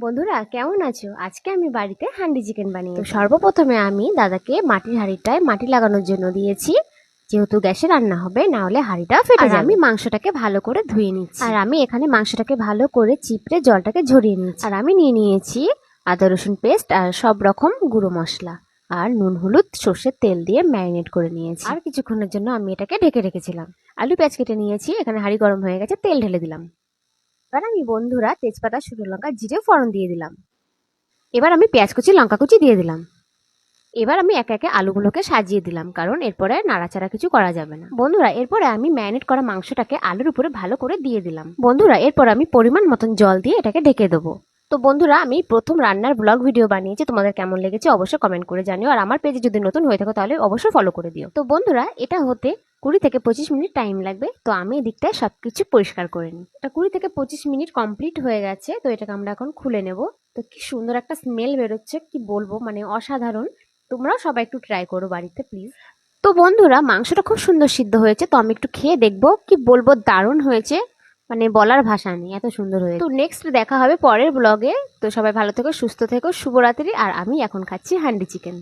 বন্ধুরা কেমন আছো? আজকে আমি বাড়িতে হান্ডি চিকেন বানিয়ে সর্বপ্রথমে আমি দাদাকে মাটির হাঁড়িটায় মাটি লাগানোর জন্য দিয়েছি, যেহেতু গ্যাসে রান্না হবে, না হলে হাঁড়িটা ফেটে যাবে। আমি মাংসটাকে ভালো করে ধুয়ে নিচ্ছি, আর আমি এখানে মাংসটাকে ভালো করে চিপড়ে জলটাকে ঝরিয়ে নিচ্ছি। আর আমি নিয়ে নিয়েছি আদা রসুন পেস্ট আর সব রকম গুঁড়ো মশলা, আর নুন হলুদ সর্ষের তেল দিয়ে ম্যারিনেট করে নিয়েছি। আর কিছুক্ষণের জন্য আমি এটাকে ঢেকে রেখেছিলাম। আলু পেঁয়াজ কেটে নিয়েছি, এখানে হাঁড়ি গরম হয়ে গেছে, তেল ঢেলে দিলাম। এবার আমি বন্ধুরা তেজপাতা, শুকনো লঙ্কা, জিরে ফোড়ন দিয়ে দিলাম। এবার আমি পেঁয়াজ কুচি, লঙ্কা কুচি দিয়ে দিলাম। এবার আমি একে একে আলুগুলোকে সাজিয়ে দিলাম, কারণ এরপরে নাড়াচাড়া কিছু করা যাবে না। বন্ধুরা এরপরে আমি ম্যারিনেট করা মাংসটাকে আলুর উপরে ভালো করে দিয়ে দিলাম। বন্ধুরা এরপর আমি পরিমাণ মতন জল দিয়ে এটাকে ঢেকে দেবো। তো বন্ধুরা আমি প্রথম রান্নার ব্লগ ভিডিও বানিয়েছি, তোমাদের কেমন লেগেছে অবশ্যই কমেন্ট করে জানিও। আর আমার পেজে যদি নতুন হয়ে থাকো তাহলে অবশ্যই ফলো করে দিও। তো বন্ধুরা এটা হতে 20 থেকে 25 মিনিট টাইম লাগবে। তো আমি এদিকটায় সবকিছু পরিষ্কার করে নিই। এটা 20 থেকে 25 মিনিট কমপ্লিট হয়ে গেছে। তো এটাকে আমরা এখন খুলে নেব। তো কি সুন্দর একটা স্মেল বেরোচ্ছে, কি বলবো, মানে অসাধারণ। তোমরাও সবাই একটু ট্রাই করো বাড়িতে প্লিজ। তো বন্ধুরা মাংসটা খুব সুন্দর সিদ্ধ হয়েছে। তো আমি একটু খেয়ে দেখবো, কি বলবো, দারুণ হয়েছে, মানে বলার ভাষা নেই, এত সুন্দর হয়েছে। তো নেক্সট দেখা হবে পরের ব্লগে। তো সবাই ভালো থেকো, সুস্থ থেকো, শুভরাত্রি। আর আমি এখন খাচ্ছি হান্ডি চিকেন।